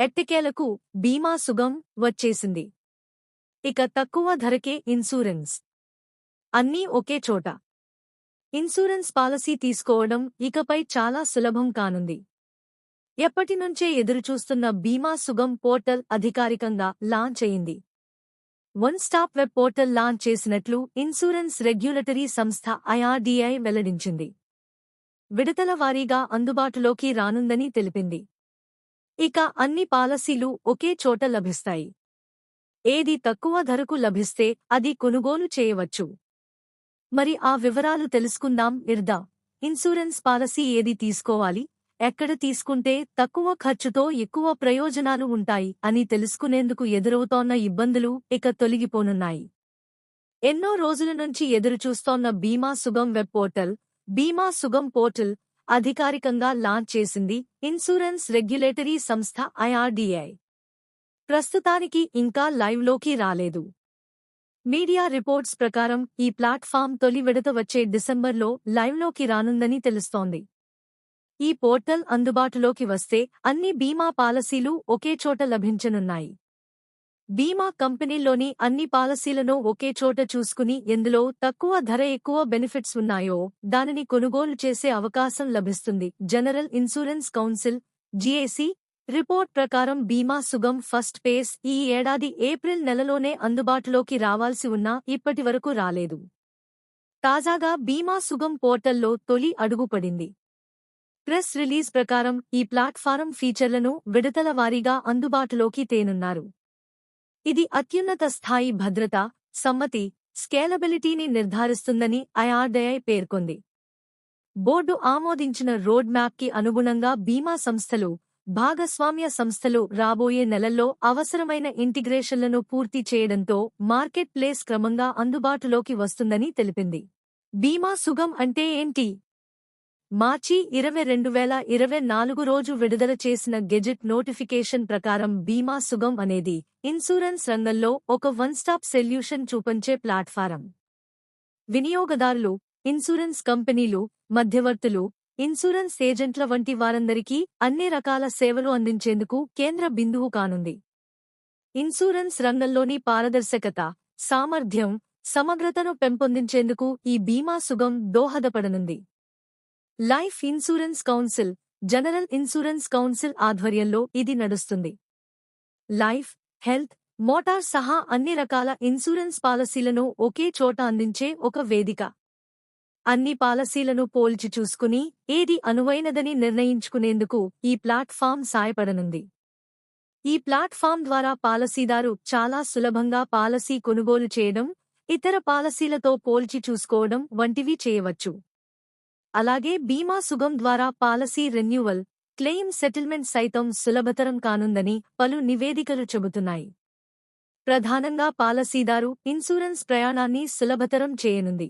ఎట్టకేలకు బీమా సుగం వచ్చేసింది. ఇక తక్కువ ధరకే ఇన్సూరెన్స్. అన్నీ ఒకే చోట. ఇన్సూరెన్స్ పాలసీ తీసుకోవడం ఇకపై చాలా సులభం కానుంది. ఎప్పటినుంచే ఎదురుచూస్తున్న బీమా సుగం పోర్టల్ అధికారికంగా లాంచ్ అయింది. One stop web portal launch చేసినట్లు ఇన్సూరెన్స్ రెగ్యులేటరీ సంస్థ IRDAI వెల్లడించింది. విడతల వారీగా అందుబాటులోకి రానుందని తెలిపింది. ఇక అన్ని పాలసీలు ఒకే చోట లభిస్తాయి. ఏది తక్కువ ధరకు లభిస్తే అది కొనుగోలు చేయవచ్చు. మరి ఆ వివరాలు తెలుసుకుందాం. ఇన్సూరెన్స్ పాలసీ ఏది తీసుకోవాలి, ఎక్కడ తీసుకుంటే తక్కువ ఖర్చుతో ఎక్కువ ప్రయోజనాలు ఉంటాయి అని తెలుసుకునేందుకు ఎదురవుతోన్న ఇబ్బందులు ఇక తొలగిపోనున్నాయి. ఎన్నో రోజుల నుంచి ఎదురుచూస్తోన్న బీమా సుగం వెబ్ పోర్టల్, బీమా సుగం పోర్టల్ అధికారికంగా లాంచ్ చేసింది ఇన్సూరెన్స్ రెగ్యులేటరీ సంస్థ IRDAI. ప్రస్తుతానికి ఇంకా లైవ్లోకి రాలేదు. మీడియా రిపోర్ట్స్ ప్రకారం ఈ ప్లాట్ఫామ్ తొలి విడత వచ్చే డిసెంబర్లో లైవ్లోకి రానుందని తెలుస్తోంది. ఈ పోర్టల్ అందుబాటులోకి వస్తే అన్ని బీమా పాలసీలు ఒకే చోట లభించనున్నాయి. బీమా కంపెనీల్లోని అన్ని పాలసీలను ఒకే చోట చూసుకుని ఎందులో తక్కువ ధర ఎక్కువ బెనిఫిట్స్ ఉన్నాయో దానిని కొనుగోలు చేసే అవకాశం లభిస్తుంది. General insurance council GAC report ప్రకారం బీమా సుగం ఫస్ట్ ఫేజ్ ఈ ఏడాది ఏప్రిల్ నెలలోనే అందుబాటులోకి రావాల్సి ఉన్నా ఇప్పటివరకు రాలేదు. తాజాగా బీమా సుగం పోర్టల్లో తొలి అడుగు పడింది. ప్రెస్ రిలీజ్ ప్రకారం ఈ ప్లాట్ఫారం ఫీచర్లను విడతల వారీగా అందుబాటులోకి తేనున్నారు. ఇది అత్యున్నత స్థాయి భద్రత, సమ్మతి, స్కేలబిలిటీని నిర్ధారిస్తుందని IRDAI పేర్కొంది. బోర్డు ఆమోదించిన రోడ్ మ్యాప్కి అనుగుణంగా బీమా సంస్థలు, భాగస్వామ్య సంస్థలు రాబోయే నెలల్లో అవసరమైన ఇంటిగ్రేషన్లను పూర్తి చేయడంతో మార్కెట్ ప్లేస్ క్రమంగా అందుబాటులోకి వస్తుందని తెలిపింది. బీమా సుగం అంటే ఏంటి? మార్చి 20, 2024 రోజు విడుదల చేసిన గెజెట్ నోటిఫికేషన్ ప్రకారం బీమా సుగం అనేది ఇన్సూరెన్స్ రంగంలో ఒక వన్ స్టాప్ సొల్యూషన్ చూపించే ప్లాట్ఫారం. వినియోగదారులు, ఇన్సూరెన్స్ కంపెనీలు, మధ్యవర్తులు, ఇన్సూరెన్స్ ఏజెంట్ల వంటి వారందరికీ అన్ని రకాల సేవలు అందించేందుకు కేంద్ర బిందువు కానుంది. ఇన్సూరెన్స్ రంగంలోని పారదర్శకత, సామర్థ్యం, సమగ్రతను పెంపొందించేందుకు ఈ బీమా సుగం దోహదపడనుంది. Life insurance council, general insurance council ఆధ్వర్యంలో ఇది నడుస్తుంది. లైఫ్, హెల్త్, మోటార్ సహా అన్ని రకాల ఇన్సూరెన్స్ పాలసీలను ఒకే చోట అందించే ఒక వేదిక. అన్ని పాలసీలను పోల్చి చూసుకుని ఏది అనువైనదని నిర్ణయించుకునేందుకు ఈ ప్లాట్ఫామ్ సాయపడనుంది. ఈ ప్లాట్ఫామ్ ద్వారా పాలసీదారు చాలా సులభంగా పాలసీ కొనుగోలు చేయడం, ఇతర పాలసీలతో పోల్చి చూసుకోవడం వంటివి చేయవచ్చు. అలాగే బీమా సుగం ద్వారా పాలసీ రెన్యూవల్, క్లెయిమ్ సెటిల్మెంట్ సైతం సులభతరం కానుందని పలు నివేదికలు చెబుతున్నాయి. ప్రధానంగా పాలసీదారు ఇన్సూరెన్స్ ప్రయాణాన్ని సులభతరం చేయనుంది.